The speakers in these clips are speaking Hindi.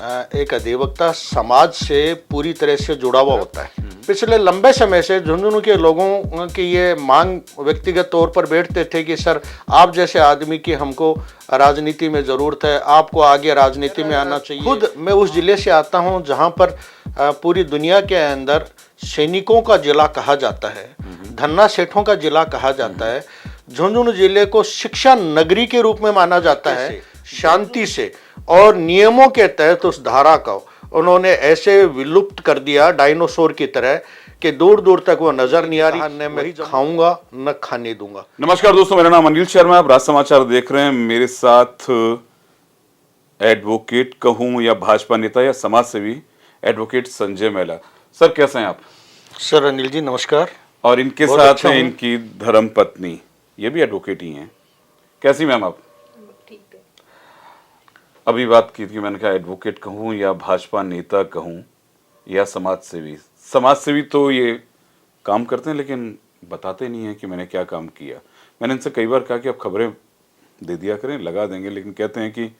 एक अधिवक्ता समाज से पूरी तरह से जुड़ा हुआ होता है। पिछले लंबे समय से झुंझुनू के लोगों की ये मांग व्यक्तिगत तौर पर बैठते थे कि सर आप जैसे आदमी की हमको राजनीति में ज़रूरत है, आपको आगे राजनीति में आना चाहिए। खुद मैं उस ज़िले से आता हूँ जहाँ पर पूरी दुनिया के अंदर सैनिकों का जिला कहा जाता है, धन्ना सेठों का जिला कहा जाता है। झुंझुनू जिले को शिक्षा नगरी के रूप में माना जाता है। शांति से और नियमों के तहत उस धारा को उन्होंने ऐसे विलुप्त कर दिया डायनासोर की तरह कि दूर दूर तक वो नजर नहीं आ रही। न मैं खाऊंगा न खाने दूंगा। नमस्कार दोस्तों, मेरा नाम अनिल शर्मा, आप राज समाचार देख रहे हैं। मेरे साथ एडवोकेट कहूं या भाजपा नेता या समाज सेवी एडवोकेट संजय महिला। सर कैसे हैं आप? सर अनिल जी नमस्कार। और इनके साथ हैं इनकी धर्म पत्नी, ये भी एडवोकेट ही हैं। कैसी मैम आप? अभी बात की थी, मैंने कहा एडवोकेट कहूँ या भाजपा नेता कहूँ या समाज सेवी। समाज सेवी तो ये काम करते हैं लेकिन बताते नहीं हैं कि मैंने क्या काम किया। मैंने इनसे कई बार कहा कि आप खबरें दे दिया करें, लगा देंगे, लेकिन कहते हैं कि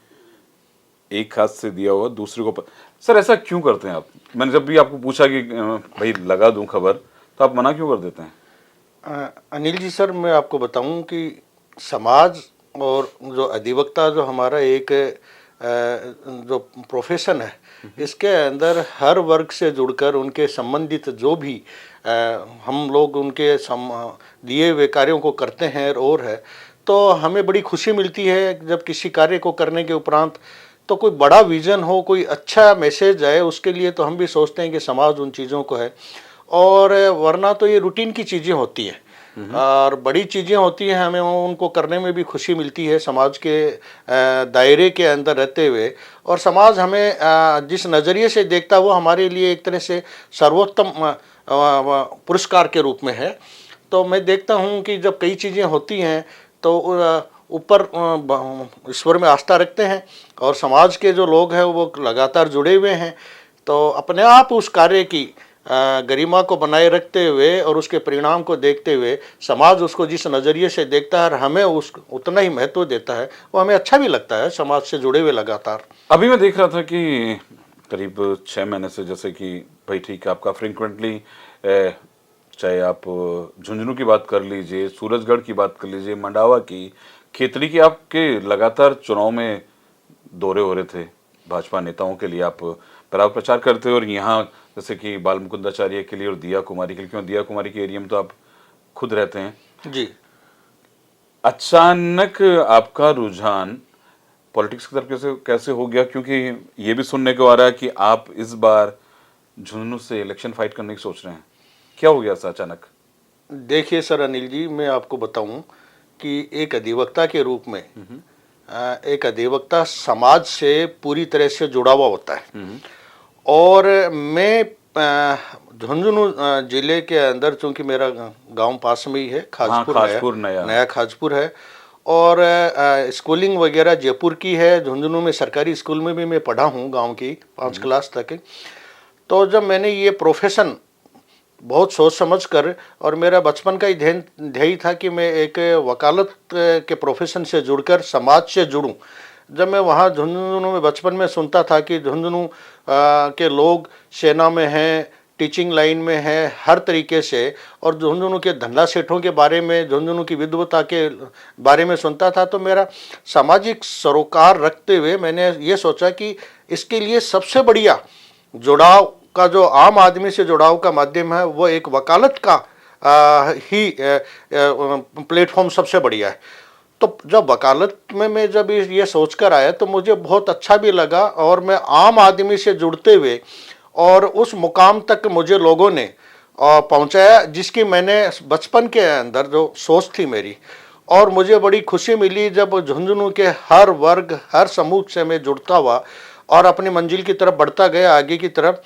एक हाथ से दिया हुआ दूसरे को सर ऐसा क्यों करते हैं आप? मैंने जब भी आपको पूछा कि भाई लगा दूं खबर, तो आप मना क्यों कर देते हैं? अनिल जी सर मैं आपको बताऊं कि समाज और जो अधिवक्ता जो हमारा एक जो प्रोफेशन है, इसके अंदर हर वर्ग से जुड़कर उनके संबंधित जो भी हम लोग उनके दिए हुए कार्यों को करते हैं और है, तो हमें बड़ी खुशी मिलती है जब किसी कार्य को करने के उपरांत तो कोई बड़ा विजन हो, कोई अच्छा मैसेज आए, उसके लिए तो हम भी सोचते हैं कि समाज उन चीज़ों को है। और वरना तो ये रूटीन की चीज़ें होती हैं और बड़ी चीज़ें होती हैं, हमें उनको करने में भी खुशी मिलती है समाज के दायरे के अंदर रहते हुए। और समाज हमें जिस नज़रिए से देखता है वो हमारे लिए एक तरह से सर्वोत्तम पुरस्कार के रूप में है। तो मैं देखता हूँ कि जब कई चीज़ें होती हैं तो ऊपर ईश्वर में आस्था रखते हैं और समाज के जो लोग हैं वो लगातार जुड़े हुए हैं, तो अपने आप उस कार्य की गरिमा को बनाए रखते हुए और उसके परिणाम को देखते हुए समाज उसको जिस नज़रिए से देखता है और हमें उस उतना ही महत्व देता है, वो हमें अच्छा भी लगता है समाज से जुड़े हुए लगातार। अभी मैं देख रहा था कि करीब 6 महीने से, जैसे कि भाई ठीक है आपका फ्रिक्वेंटली, चाहे आप झुंझुनू की बात कर लीजिए, सूरजगढ़ की बात कर लीजिए, मंडावा की, खेतड़ी की, आपके लगातार चुनाव में दौरे हो रहे थे भाजपा नेताओं के लिए। आप प्रचार करते हो और यहाँ जैसे कि बाल मुकुंदाचार्य के लिए और दिया कुमारी के लिए, क्यों दिया कुमारी के एरिया में तो आप खुद रहते हैं जी। अचानक आपका रुझान पॉलिटिक्स की तरफ कैसे हो गया? क्योंकि ये भी सुनने को आ रहा है कि आप इस बार झुंझुनू से इलेक्शन फाइट करने की सोच रहे हैं। क्या हो गया अचानक? देखिए सर अनिल जी, मैं आपको बताऊं कि एक अधिवक्ता के रूप में एक अधिवक्ता समाज से पूरी तरह से जुड़ा हुआ होता है। और मैं झुंझुनू जिले के अंदर, चूंकि मेरा गांव पास में ही है, खाजपुर, नया खाजपुर है, और स्कूलिंग वगैरह जयपुर की है। झुंझुनू में सरकारी स्कूल में भी मैं पढ़ा हूँ गांव की 5 क्लास तक। तो जब मैंने ये प्रोफेशन बहुत सोच समझ कर, और मेरा बचपन का ही ध्येय था कि मैं एक वकालत के प्रोफेशन से जुड़कर समाज से जुड़ूं। जब मैं वहाँ झुंझुनू में बचपन में सुनता था कि झुंझुनू के लोग सेना में हैं, टीचिंग लाइन में हैं, हर तरीके से, और झुंझुनू के धंधा सेठों के बारे में, झुंझुनू की विद्वता के बारे में सुनता था, तो मेरा सामाजिक सरोकार रखते हुए मैंने ये सोचा कि इसके लिए सबसे बढ़िया जुड़ाव का जो आम आदमी से जुड़ाव का माध्यम है वो एक वकालत का ही प्लेटफॉर्म सबसे बढ़िया है। तो जब वकालत में मैं जब ये सोच कर आया तो मुझे बहुत अच्छा भी लगा, और मैं आम आदमी से जुड़ते हुए और उस मुकाम तक मुझे लोगों ने पहुंचाया जिसकी मैंने बचपन के अंदर जो सोच थी मेरी। और मुझे बड़ी खुशी मिली जब झुंझुनू के हर वर्ग, हर समूह से मैं जुड़ता हुआ और अपनी मंजिल की तरफ बढ़ता गया, आगे की तरफ।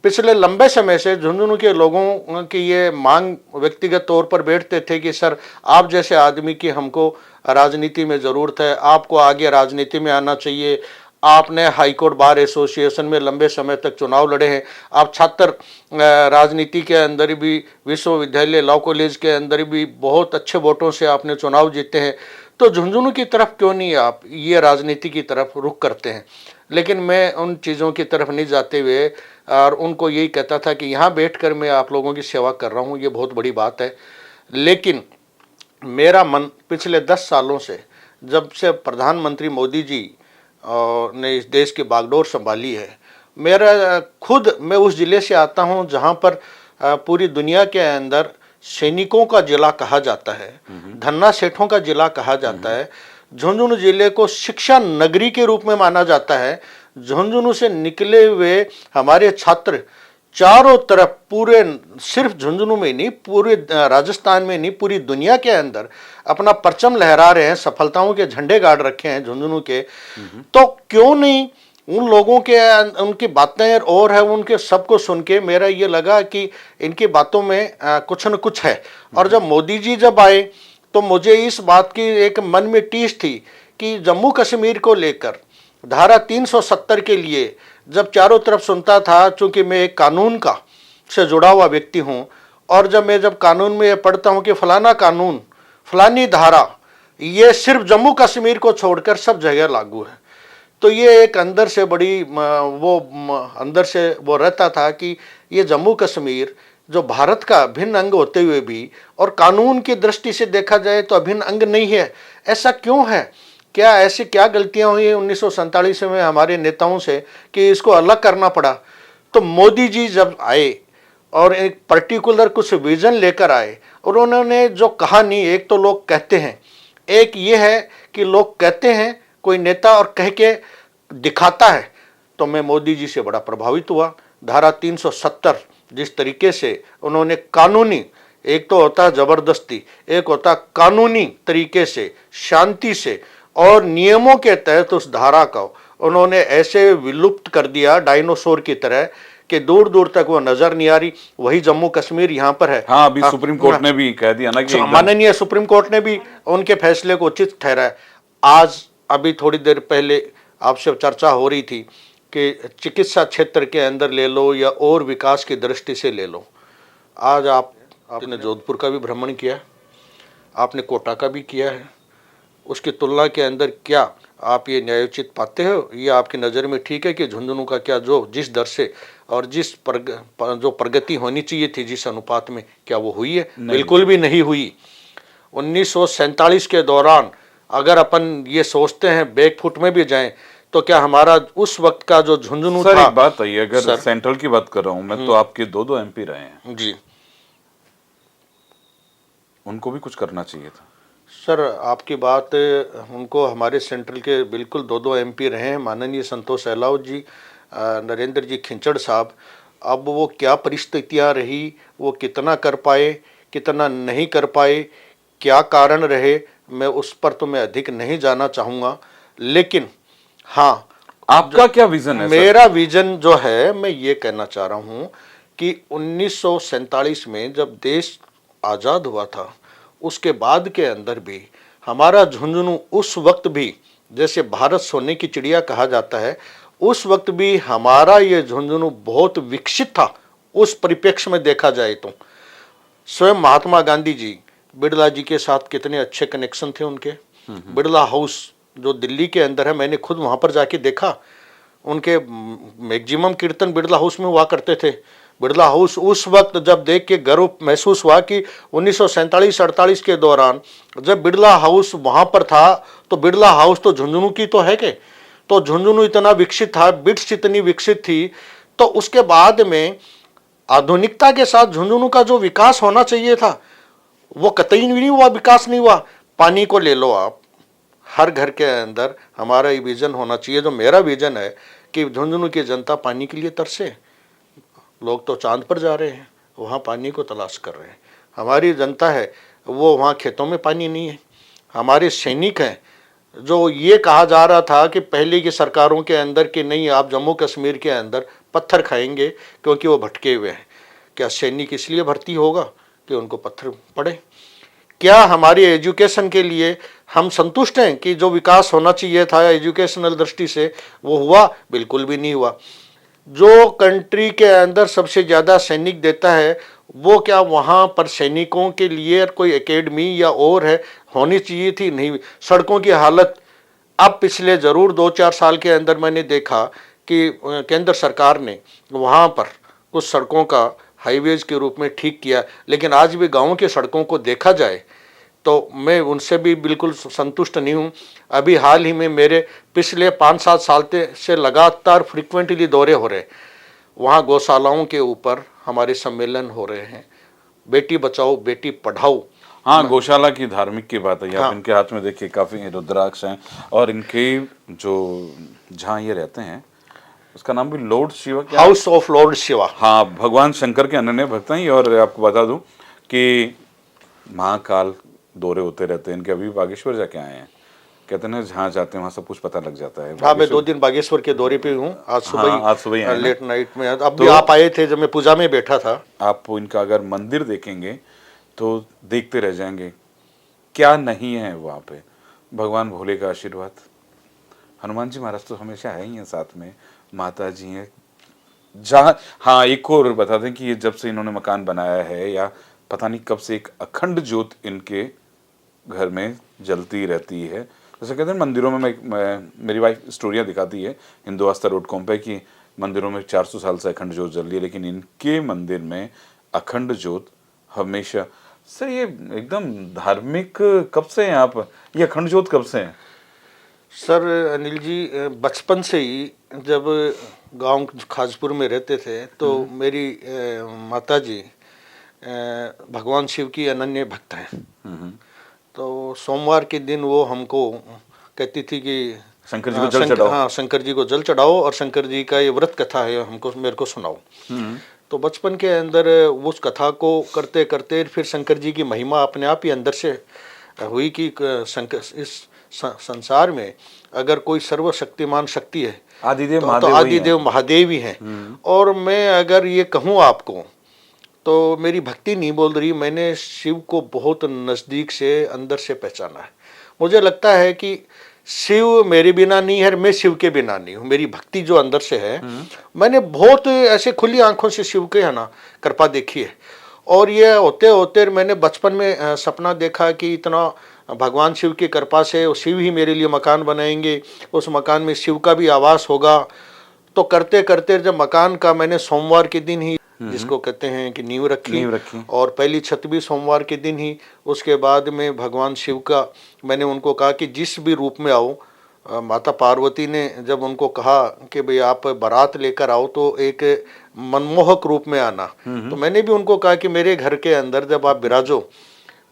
पिछले लंबे समय से झुंझुनू के लोगों की ये मांग व्यक्तिगत तौर पर बैठते थे कि सर आप जैसे आदमी की हमको राजनीति में ज़रूरत है, आपको आगे राजनीति में आना चाहिए। आपने हाईकोर्ट बार एसोसिएशन में लंबे समय तक चुनाव लड़े हैं, आप छात्र राजनीति के अंदर भी, विश्वविद्यालय लॉ कॉलेज के अंदर भी बहुत अच्छे वोटों से आपने चुनाव जीते हैं, तो झुंझुनू की तरफ क्यों नहीं आप ये राजनीति की तरफ रुख करते हैं? लेकिन मैं उन चीज़ों की तरफ नहीं जाते हुए और उनको यही कहता था कि यहाँ बैठकर मैं आप लोगों की सेवा कर रहा हूँ, ये बहुत बड़ी बात है। लेकिन मेरा मन पिछले 10 सालों से, जब से प्रधानमंत्री मोदी जी ने इस देश की बागडोर संभाली है, मेरा खुद, मैं उस ज़िले से आता हूँ जहाँ पर पूरी दुनिया के अंदर सैनिकों का जिला कहा जाता है, धन्ना सेठों का जिला कहा जाता है। झुंझुनू जिले को शिक्षा नगरी के रूप में माना जाता है। झुंझुनू से निकले हुए हमारे छात्र चारों तरफ, पूरे सिर्फ झुंझुनू में नहीं, पूरे राजस्थान में नहीं, पूरी दुनिया के अंदर अपना परचम लहरा रहे हैं, सफलताओं के झंडे गाड़ रखे हैं झुंझुनू के। तो क्यों नहीं उन लोगों के, उनकी बातें और है, उनके सबको सुन के मेरा ये लगा कि इनकी बातों में कुछ न कुछ है। और जब मोदी जी जब आए तो मुझे इस बात की एक मन में टीस थी कि जम्मू कश्मीर को लेकर धारा 370 के लिए जब चारों तरफ सुनता था, चूंकि मैं एक कानून का से जुड़ा हुआ व्यक्ति हूँ, और जब कानून में ये पढ़ता हूँ कि फलाना कानून, फलानी धारा, ये सिर्फ जम्मू कश्मीर को छोड़कर सब जगह लागू है, तो ये एक अंदर से बड़ी अंदर से वो रहता था कि ये जम्मू कश्मीर जो भारत का अभिन्न अंग होते हुए भी और कानून की दृष्टि से देखा जाए तो अभिन्न अंग नहीं है। ऐसा क्यों है? क्या ऐसी क्या गलतियां हुई 1947 में हमारे नेताओं से कि इसको अलग करना पड़ा? तो मोदी जी जब आए और एक पर्टिकुलर कुछ विजन लेकर आए, और उन्होंने जो कहा नहीं, एक तो लोग कहते हैं, एक ये है कि लोग कहते हैं कोई नेता और कह के दिखाता है, तो मैं मोदी जी से बड़ा प्रभावित हुआ। धारा 370 जिस तरीके से उन्होंने कानूनी, एक तो होता है जबरदस्ती, एक होता कानूनी तरीके से, शांति से और नियमों के तहत उस धारा का उन्होंने ऐसे विलुप्त कर दिया डायनासोर की तरह कि दूर दूर तक वो नजर नहीं आ रही। वही जम्मू कश्मीर यहाँ पर है। हाँ, अभी सुप्रीम कोर्ट ने भी कह दिया ना कि माननीय सुप्रीम कोर्ट ने भी उनके फैसले को उचित ठहराया। आज अभी थोड़ी देर पहले आपसे चर्चा हो रही थी कि चिकित्सा क्षेत्र के अंदर ले लो या और विकास की दृष्टि से ले लो, आज आपने जोधपुर का भी भ्रमण किया, आपने कोटा का भी किया है, उसकी तुलना के अंदर क्या आप ये न्यायोचित पाते हो? ये आपकी नज़र में ठीक है कि झुंझुनू का क्या जो जिस दर से और जिस जो प्रगति होनी चाहिए थी जिस अनुपात में, क्या वो हुई है? बिल्कुल भी नहीं हुई। 1947 के दौरान अगर अपन ये सोचते हैं बैकफुट में भी जाएं, तो क्या हमारा उस वक्त का जो झुंझुनू था। एक बात है, अगर सेंट्रल की बात कर रहा हूं मैं, तो आपके दो एमपी रहे हैं जी, उनको भी कुछ करना चाहिए था। सर आपकी बात, उनको हमारे सेंट्रल के बिल्कुल दो एमपी रहे हैं, माननीय संतोष अहलावत जी, नरेंद्र जी खिंचड़ साहब। अब वो क्या परिस्थितियां रही, वो कितना कर पाए, कितना नहीं कर पाए, क्या कारण रहे, मैं उस पर तो मैं अधिक नहीं जाना चाहूँगा। लेकिन हाँ, आपका क्या विजन है? मेरा विजन जो है, मैं ये कहना चाह रहा हूँ कि 1947 में जब देश आज़ाद हुआ था, उसके बाद के अंदर भी हमारा झुंझुनू उस वक्त भी, जैसे भारत सोने की चिड़िया कहा जाता है, उस वक्त भी हमारा ये झुंझुनू बहुत विकसित था। उस परिप्रेक्ष्य में देखा जाए तो स्वयं महात्मा गांधी जी, बिड़ला जी के साथ कितने अच्छे कनेक्शन थे उनके। बिड़ला हाउस जो दिल्ली के अंदर है, मैंने खुद वहाँ पर जाके देखा, उनके मैक्सिमम कीर्तन बिड़ला हाउस में हुआ करते थे। बिड़ला हाउस उस वक्त जब देख के गर्व महसूस हुआ कि 1947-48 के दौरान जब बिड़ला हाउस वहाँ पर था, तो बिड़ला हाउस तो झुंझुनू की तो है के, तो झुंझुनू इतना विकसित था, बिट्स इतनी विकसित थी। तो उसके बाद में आधुनिकता के साथ झुंझुनू का जो विकास होना चाहिए था, वो कतई नहीं हुआ, विकास नहीं हुआ। पानी को ले लो आप, हर घर के अंदर हमारा ये विजन होना चाहिए, जो मेरा विजन है कि झुंझुनू की जनता पानी के लिए तरसे। लोग तो चांद पर जा रहे हैं, वहाँ पानी को तलाश कर रहे हैं। हमारी जनता है वो वहाँ खेतों में पानी नहीं है। हमारे सैनिक हैं, जो ये कहा जा रहा था कि पहले की सरकारों के अंदर कि नहीं आप जम्मू कश्मीर के अंदर पत्थर खाएंगे क्योंकि वो भटके हुए हैं। क्या सैनिक इसलिए भर्ती होगा कि उनको पत्थर पड़े? क्या हमारी एजुकेशन के लिए हम संतुष्ट हैं कि जो विकास होना चाहिए था एजुकेशनल दृष्टि से वो हुआ? बिल्कुल भी नहीं हुआ। जो कंट्री के अंदर सबसे ज़्यादा सैनिक देता है, वो क्या वहाँ पर सैनिकों के लिए कोई एकेडमी या और है होनी चाहिए थी? नहीं। सड़कों की हालत अब पिछले ज़रूर 2-4 साल के अंदर मैंने देखा कि केंद्र सरकार ने वहाँ पर कुछ सड़कों का हाईवेज के रूप में ठीक किया, लेकिन आज भी गाँव की सड़कों को देखा जाए तो मैं उनसे भी बिल्कुल संतुष्ट नहीं हूँ। अभी हाल ही में मेरे पिछले 5-7 साल से लगातार फ्रिक्वेंटली दौरे हो रहे, वहाँ गौशालाओं के ऊपर हमारे सम्मेलन हो रहे हैं, बेटी बचाओ बेटी पढ़ाओ। हाँ, गौशाला की धार्मिक की बात है। हाँ। आप इनके हाथ में देखिए काफी रुद्राक्ष हैं, और इनके जो जहाँ ये रहते हैं उसका नाम भी लॉर्ड शिवा क्या? House of Lord Shiva. हाँ, भगवान शंकर के अनन्य भक्त हैं। और आपको बता दूं कि महाकाल दौरे होते रहते हैं इनके। अभी बागेश्वर जाके आए हैं, कहते हैं ना जहाँ जाते हैं वहाँ सब कुछ पता लग जाता है। हाँ, मैं 2 दिन बागेश्वर के दौरे पे हूँ। आज सुबह ही आए ना? लेट नाइट में। अब भी आप आए थे जब मैं पूजा में बैठा था। आप इनका अगर मंदिर देखेंगे तो देखते रह जाएंगे, क्या नहीं है वहाँ पे। भगवान भोले का आशीर्वाद, हनुमान जी महाराज तो हमेशा है ही हैं साथ में, माता जी हैं जहाँ। हाँ, एक और बता दें कि ये जब से इन्होंने मकान बनाया है या पता नहीं कब से, एक अखंड ज्योत इनके घर में जलती रहती है। जैसे कहते हैं मंदिरों में, मेरी वाइफ स्टोरियाँ दिखाती है hinduasta.com पे कि मंदिरों में 400 साल से अखंड ज्योत जल रही है, लेकिन इनके मंदिर में अखंड ज्योत हमेशा। सर ये एकदम धार्मिक कब से हैं आप? ये अखंड ज्योत कब से हैं? सर अनिल जी, बचपन से ही जब गांव खाजपुर में रहते थे तो मेरी माता जी भगवान शिव की अनन्य भक्त हैं। तो सोमवार के दिन वो हमको कहती थी कि शंकर जी को जल चढ़ाओ। हाँ, शंकर जी को जल चढ़ाओ और शंकर जी का ये व्रत कथा है, हमको मेरे को सुनाओ। तो बचपन के अंदर उस कथा को करते करते फिर शंकर जी की महिमा अपने आप ही अंदर से हुई कि शंकर इस संसार में अगर कोई सर्वशक्तिमान शक्ति है आदिदेव तो महादेव आदिदेव महादेव ही हैं। और मैं अगर ये कहूँ आपको तो मेरी भक्ति नहीं बोल रही, मैंने शिव को बहुत नज़दीक से अंदर से पहचाना है। मुझे लगता है कि शिव मेरे बिना नहीं है, मैं शिव के बिना नहीं हूँ। मेरी भक्ति जो अंदर से है, मैंने बहुत ऐसे खुली आंखों से शिव के है ना कृपा देखी है। और ये होते होते मैंने बचपन में सपना देखा कि इतना भगवान शिव की कृपा से शिव ही मेरे लिए मकान बनाएंगे, उस मकान में शिव का भी आवास होगा। तो करते करते जब मकान का मैंने सोमवार के दिन ही, जिसको कहते हैं कि नींव रखी और पहली छत भी सोमवार के दिन ही, उसके बाद में भगवान शिव का मैंने उनको कहा कि जिस भी रूप में आओ। माता पार्वती ने जब उनको कहा कि भाई आप बारात लेकर आओ तो एक मनमोहक रूप में आना, तो मैंने भी उनको कहा कि मेरे घर के अंदर जब आप विराजो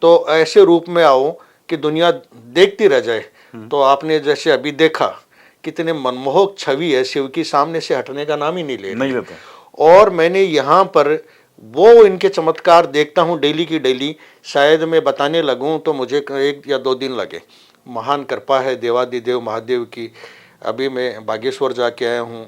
तो ऐसे रूप में आओ कि दुनिया देखती रह जाए। तो आपने जैसे अभी देखा कितने मनमोहक छवि है शिव की, सामने से हटने का नाम ही नहीं लेता। और मैंने यहाँ पर वो इनके चमत्कार देखता हूँ डेली की डेली। शायद मैं बताने लगूँ तो मुझे 1 या 2 दिन लगे। महान कृपा है देवादिदेव महादेव की। अभी मैं बागेश्वर जाके आया हूँ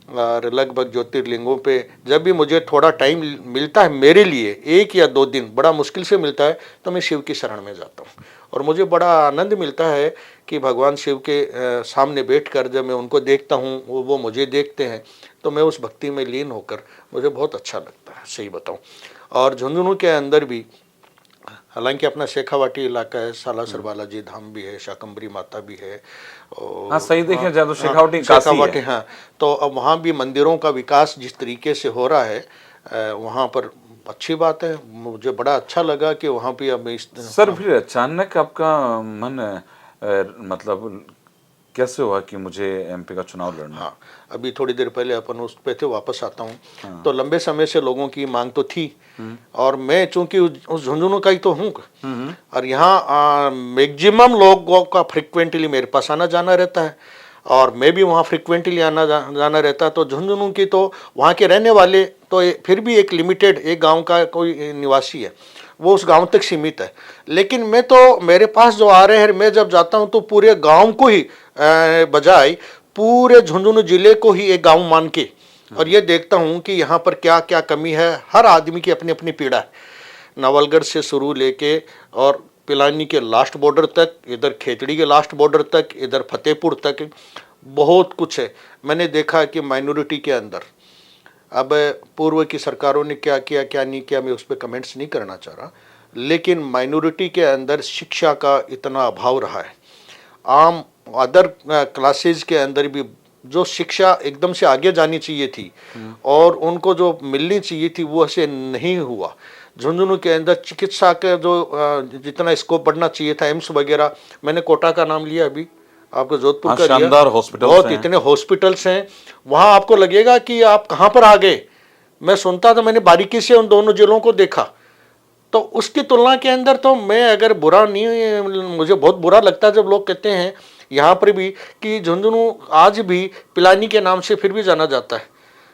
और लगभग ज्योतिर्लिंगों पे जब भी मुझे थोड़ा टाइम मिलता है, मेरे लिए 1 या 2 दिन बड़ा मुश्किल से मिलता है, तो मैं शिव की शरण में जाता हूँ। और मुझे बड़ा आनंद मिलता है कि भगवान शिव के सामने बैठकर जब मैं उनको देखता हूँ, वो मुझे देखते हैं, तो मैं उस भक्ति में लीन होकर मुझे बहुत अच्छा लगता है, सही बताऊँ। और झुंझुनू के अंदर भी, हालांकि अपना शेखावाटी इलाका है, सालासर बालाजी धाम भी है, शाकंभरी माता भी है। हाँ, सही देखें जाए तो शेखावाटी है। हाँ, तो अब वहाँ भी मंदिरों का विकास जिस तरीके से हो रहा है, वहाँ पर अच्छी बात है। मुझे बड़ा अच्छा लगा कि वहाँ पे अब सर फिर अचानक आपका मन मतलब कैसे हुआ कि मुझे एमपी का चुनाव लड़ना? हाँ, अभी थोड़ी देर पहले अपन उस पे थे, वापस आता हूँ। हाँ। तो लंबे समय से लोगों की मांग तो थी, और मैं चूंकि उस झुंझुनू का ही तो हूँ, और यहाँ मैक्सिमम लोगों का फ्रिक्वेंटली मेरे पास आना जाना रहता है, और मैं भी वहाँ फ्रिक्वेंटली आना जाना रहता है। तो झुंझुनू की तो वहाँ के रहने वाले तो फिर भी एक लिमिटेड, एक गाँव का कोई निवासी है, वो उस गांव तक सीमित है। लेकिन मैं तो, मेरे पास जो आ रहे हैं, मैं जब जाता हूं तो पूरे गांव को ही बजाय पूरे झुंझुनू जिले को ही एक गांव मान के, और ये देखता हूं कि यहाँ पर क्या क्या कमी है। हर आदमी की अपनी अपनी पीड़ा है, नवलगढ़ से शुरू लेके और पिलानी के लास्ट बॉर्डर तक, इधर खेतड़ी के लास्ट बॉर्डर तक, इधर फतेहपुर तक, बहुत कुछ है। मैंने देखा कि माइनॉरिटी के अंदर, अब पूर्व की सरकारों ने क्या किया क्या नहीं किया, मैं उस पर कमेंट्स नहीं करना चाह रहा, लेकिन माइनॉरिटी के अंदर शिक्षा का इतना अभाव रहा है। आम अदर क्लासेज के अंदर भी जो शिक्षा एकदम से आगे जानी चाहिए थी और उनको जो मिलनी चाहिए थी वो ऐसे नहीं हुआ। झुंझुनू के अंदर चिकित्सा का जो जितना स्कोप बढ़ना चाहिए था, एम्स वगैरह, मैंने कोटा का नाम लिया अभी, आपको जोधपुर का लिया, शानदार हॉस्पिटल्स बहुत हैं। इतने हॉस्पिटल्स हैं, वहाँ आपको लगेगा कि आप कहाँ पर आ गए। मैं सुनता था, मैंने बारीकी से उन दोनों जिलों को देखा, तो उसकी तुलना के अंदर तो मैं अगर बुरा नहीं, मुझे बहुत बुरा लगता है जब लोग कहते हैं यहाँ पर भी कि झुंझुनू आज भी पिलानी के नाम से फिर भी जाना जाता है।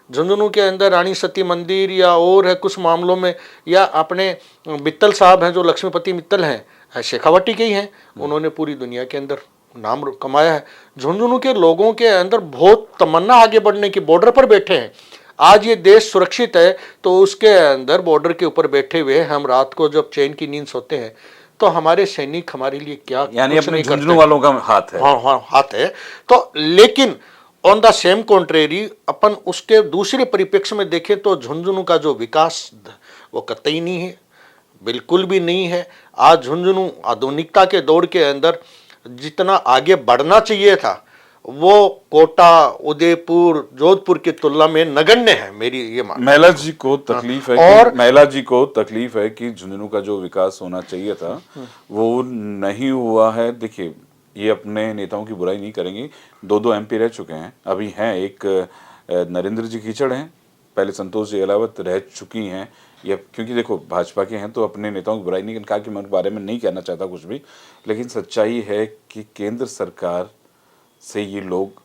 झुंझुनू के अंदर रानी सती मंदिर या और है कुछ मामलों में, या अपने मित्तल साहब हैं जो लक्ष्मीपति मित्तल हैं, शेखावटी के ही हैं, उन्होंने पूरी दुनिया के अंदर नाम कमाया है। झुंझुनू के लोगों के अंदर बहुत तमन्ना आगे बढ़ने की, बॉर्डर पर बैठे हैं। आज ये देश सुरक्षित है तो उसके अंदर बॉर्डर के ऊपर बैठे हुए हम रात को जब चैन की नींद सोते हैं तो हमारे सैनिक हमारे लिए क्या यानी कुछ अपने नहीं झुंझुनू करते। वालों का हाथ है। हाँ हाँ हाथ है। तो लेकिन ऑन द सेम कॉन्ट्रेरी अपन उसके दूसरे परिप्रेक्ष्य में देखें तो झुंझुनू का जो विकास वो कतई नहीं है, बिल्कुल भी नहीं है। आज झुंझुनू आधुनिकता के दौर के अंदर जितना आगे बढ़ना चाहिए था वो कोटा, उदयपुर, जोधपुर की तुलना में नगण्य है, मेरी ये मान। महिला जी को तकलीफ है और कि महिला जी को तकलीफ है कि झुंझुनू का जो विकास होना चाहिए था वो नहीं हुआ है। देखिए, ये अपने नेताओं की बुराई नहीं करेंगे, दो एमपी रह चुके हैं, अभी हैं एक नरेंद्र जी कीचड़ हैं, पहले संतोष जी अहलावत रह चुकी हैं। ये क्योंकि देखो भाजपा के हैं तो अपने नेताओं की बुराई नहीं, कहा कि मैं उनके बारे में नहीं कहना चाहता कुछ भी, लेकिन सच्चाई है कि केंद्र सरकार से ये लोग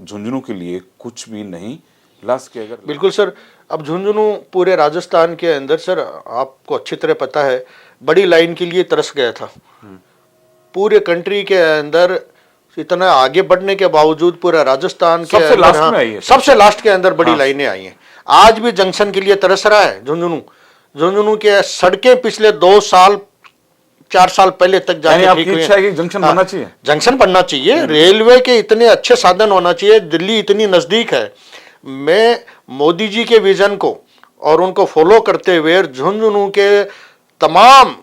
झुंझुनू के लिए कुछ भी नहीं ला सके। अगर बिल्कुल सर, अब झुंझुनू पूरे राजस्थान के अंदर सर आपको अच्छी तरह पता है बड़ी लाइन के लिए तरस गया था। पूरे कंट्री के अंदर इतना आगे बढ़ने के बावजूद पूरा राजस्थान के सबसे अंदर, लास्ट में आई है। सबसे लास्ट के अंदर बड़ी लाइनें आई हैं। आज भी जंक्शन के लिए तरस रहा है झुंझुनू। झुंझुनू के सड़कें पिछले 2 साल 4 साल पहले तक यानी जाके आपकी ठीक हुई इच्छा है हैं। कि जंक्शन बनना चाहिए? जंक्शन बनना चाहिए, रेलवे के इतने अच्छे साधन होना चाहिए, दिल्ली इतनी नजदीक है। मैं मोदी जी के विजन को और उनको फॉलो करते हुए झुंझुनू के तमाम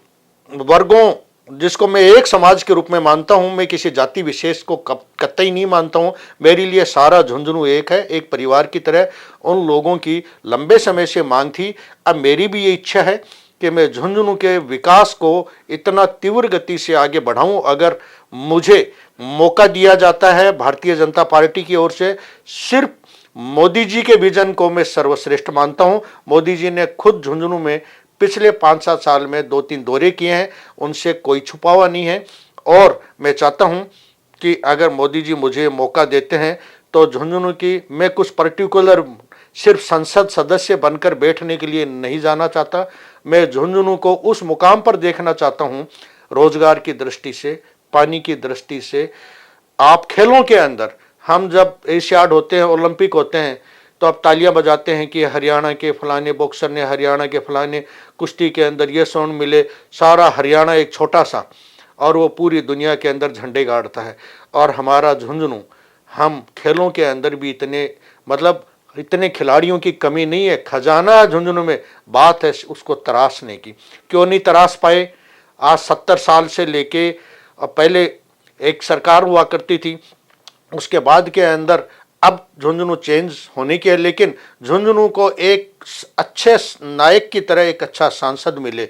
वर्गों, जिसको मैं एक समाज के रूप में मानता हूं, मैं किसी जाति विशेष को कतई नहीं मानता हूं, मेरे लिए सारा झुंझुनू एक है, एक परिवार की तरह। उन लोगों की लंबे समय से मांग थी, अब मेरी भी ये इच्छा है कि मैं झुंझुनू के विकास को इतना तीव्र गति से आगे बढ़ाऊं। अगर मुझे मौका दिया जाता है भारतीय जनता पार्टी की ओर से, सिर्फ मोदी जी के विजन को मैं सर्वश्रेष्ठ मानता हूं। मोदी जी ने खुद झुंझुनू में पिछले 5-7 साल में 2-3 दौरे किए हैं, उनसे कोई छुपावा नहीं है। और मैं चाहता हूं कि अगर मोदी जी मुझे मौका देते हैं तो झुंझुनू की, मैं कुछ पर्टिकुलर सिर्फ संसद सदस्य बनकर बैठने के लिए नहीं जाना चाहता, मैं झुंझुनू को उस मुकाम पर देखना चाहता हूं, रोजगार की दृष्टि से, पानी की दृष्टि से। आप खेलों के अंदर, हम जब एशियाड होते हैं, ओलंपिक होते हैं, तो आप तालियां बजाते हैं कि हरियाणा के फलाने बॉक्सर ने, हरियाणा के फलाने कुश्ती के अंदर ये स्वर्ण मिले, सारा हरियाणा एक छोटा सा, और वो पूरी दुनिया के अंदर झंडे गाड़ता है। और हमारा झुंझुनू, हम खेलों के अंदर भी इतने, मतलब इतने खिलाड़ियों की कमी नहीं है, खजाना झुंझुनू में, बात है उसको तराशने की। क्यों नहीं तराश पाए? आज 70 साल से लेके पहले एक सरकार हुआ करती थी, उसके बाद के अंदर अब झुंझुनू चेंज होने की है, लेकिन झुंझुनू को एक अच्छे नायक की तरह एक अच्छा सांसद मिले।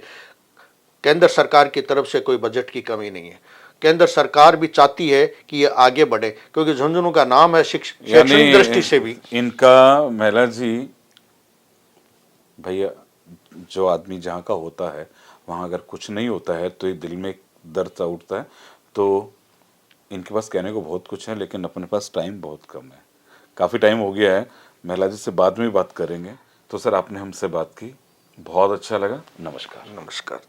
केंद्र सरकार की तरफ से कोई बजट की कमी नहीं है, केंद्र सरकार भी चाहती है कि ये आगे बढ़े, क्योंकि झुंझुनू का नाम है शैक्षणिक दृष्टि से भी। इनका महिला जी, भैया जो आदमी जहाँ का होता है वहाँ अगर कुछ नहीं होता है तो ये दिल में दर्द सा उठता है। तो इनके पास कहने को बहुत कुछ है लेकिन अपने पास टाइम बहुत कम है, काफ़ी टाइम हो गया है। महिला जी से बाद में बात करेंगे। तो सर आपने हमसे बात की, बहुत अच्छा लगा। नमस्कार। नमस्कार।